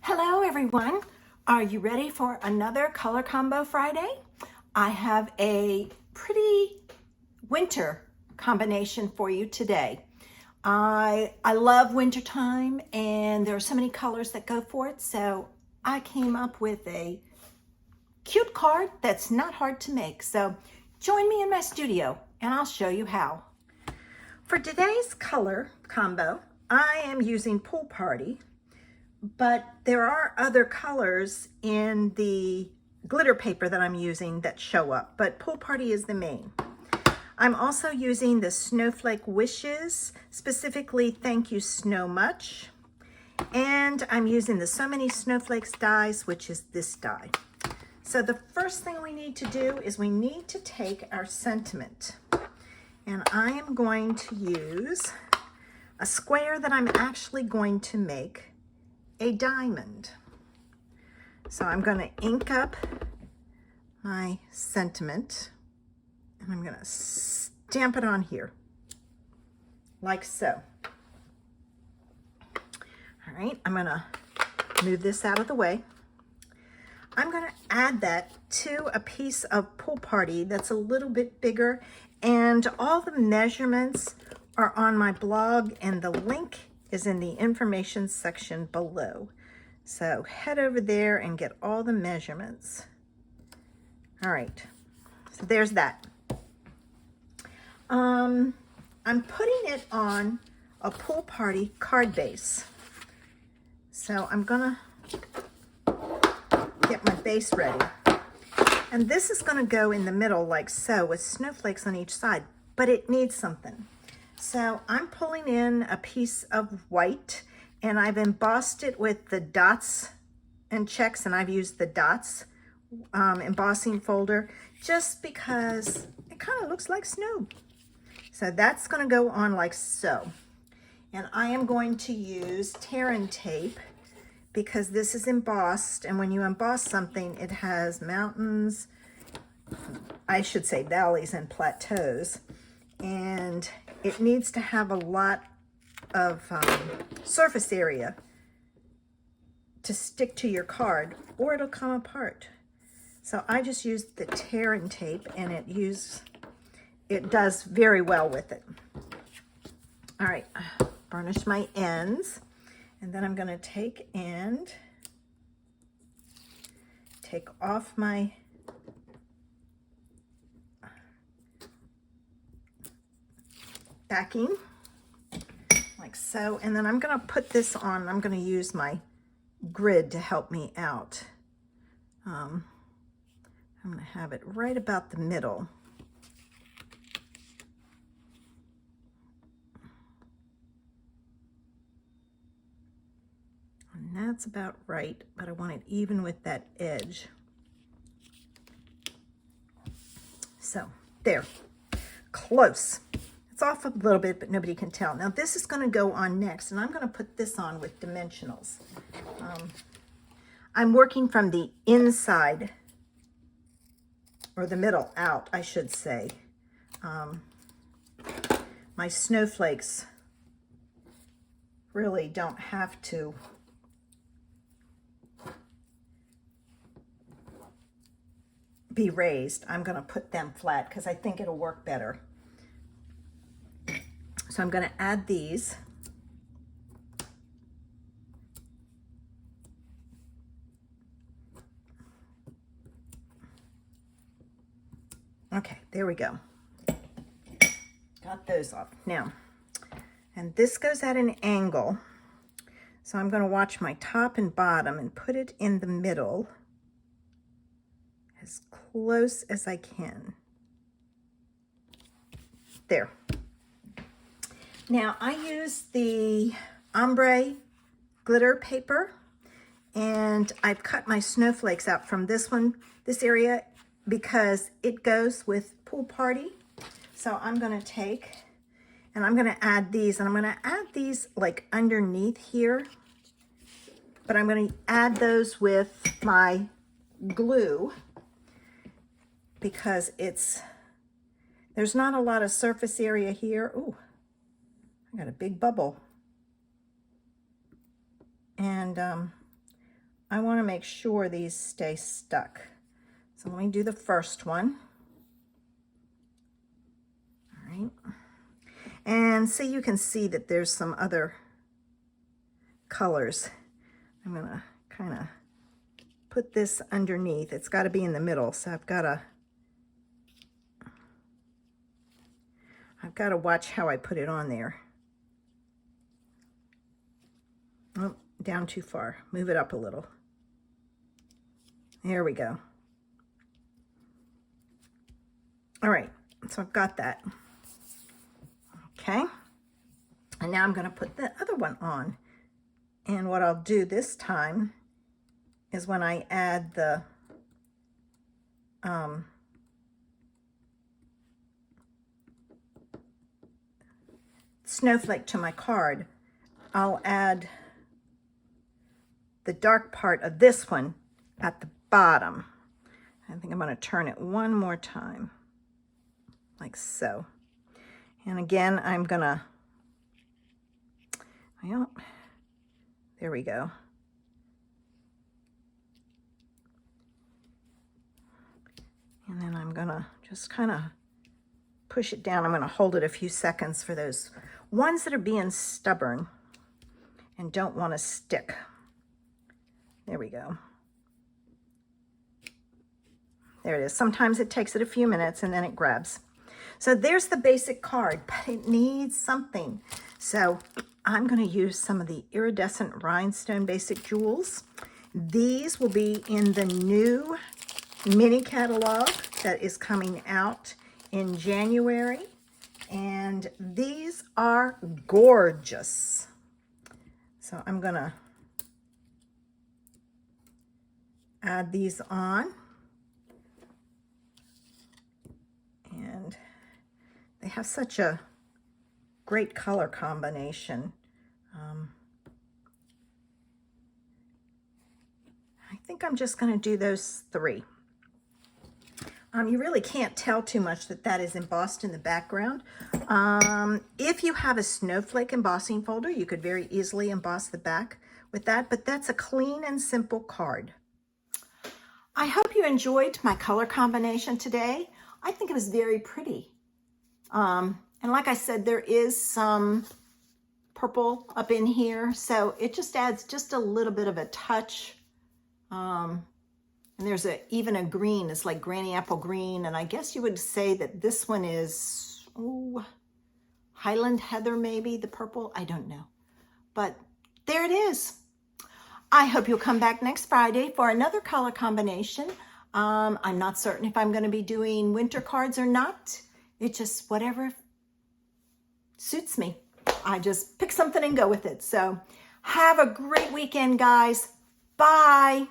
Hello everyone. Are you ready for another Color Combo Friday? I have a pretty winter combination for you today. I love wintertime and there are so many colors that go for it, so I came up with a cute card that's not hard to make. So join me in my studio and I'll show you how. For today's color combo, I am using Pool Party, but there are other colors in the glitter paper that I'm using that show up, but Pool Party is the main. I'm also using the Snowflake Wishes, specifically Thank You Snow Much, and I'm using the So Many Snowflakes dies, which is this die. So the first thing we need to do is we need to take our sentiment, and I am going to use a square that I'm actually going to make a diamond. So I'm going to ink up my sentiment and I'm going to stamp it on here like so. All right, I'm going to move this out of the way. I'm going to add that to a piece of Pool Party that's a little bit bigger, and all the measurements are on my blog and the link is in the information section below. So head over there and get all the measurements. All right, so there's that. I'm putting it on a Pool Party card base. So I'm gonna get my base ready. And this is gonna go in the middle like so with snowflakes on each side, but it needs something. So I'm pulling in a piece of white and I've embossed it with the dots and checks, and I've used the dots embossing folder just because it kind of looks like snow. So that's going to go on like so. And I am going to use tear and tape because this is embossed, and when you emboss something, it has mountains, I should say valleys and plateaus, and it needs to have a lot of surface area to stick to your card or it'll come apart. So I just used the tear and tape and it does very well with it. All right, burnish my ends, and then I'm going to take off my backing like so, and then I'm going to put this on. I'm going to use my grid to help me out. I'm going to have it right about the middle. And that's about right, but I want it even with that edge. So there, close. It's off a little bit, but nobody can tell. Now this is going to go on next, and I'm going to put this on with dimensionals. I'm working from the inside, or the middle out, I should say. My snowflakes really don't have to be raised. I'm going to put them flat because I think it'll work better. So I'm going to add these. Okay, there we go. Got those off. Now, and this goes at an angle. So I'm going to watch my top and bottom and put it in the middle as close as I can. There. Now I use the ombre glitter paper, and I've cut my snowflakes out from this area, because it goes with Pool Party. So I'm going to take and I'm going to add these, and I'm going to add these like underneath here, but I'm going to add those with my glue because there's not a lot of surface area here. Ooh, I got a big bubble. And I want to make sure these stay stuck. So let me do the first one. All right. And see, you can see that there's some other colors. I'm going to kind of put this underneath. It's got to be in the middle, so I've got to watch how I put it on there. Oh, down too far. Move it up a little. There we go. All right, so I've got that. Okay, and now I'm going to put the other one on. And what I'll do this time is when I add the snowflake to my card, I'll add the dark part of this one at the bottom. I think I'm going to turn it one more time, like so. And again, I'm going to, well, there we go. And then I'm going to just kind of push it down. I'm going to hold it a few seconds for those ones that are being stubborn and don't want to stick. There we go. There it is. Sometimes it takes it a few minutes and then it grabs. So there's the basic card, but it needs something. So I'm going to use some of the iridescent rhinestone basic jewels. These will be in the new mini catalog that is coming out in January. And these are gorgeous. So I'm going to add these on. And they have such a great color combination. I think I'm just going to do those three. You really can't tell too much that is embossed in the background. If you have a snowflake embossing folder, you could very easily emboss the back with that, but that's a clean and simple card. I hope you enjoyed my color combination today. I think it was very pretty. And like I said, there is some purple up in here, so it just adds just a little bit of a touch. And there's even a green, it's like granny apple green, and I guess you would say that this one is Highland Heather, maybe, the purple, I don't know. But there it is. I hope you'll come back next Friday for another color combination. I'm not certain if I'm going to be doing winter cards or not. It's just whatever suits me. I just pick something and go with it. So have a great weekend, guys. Bye.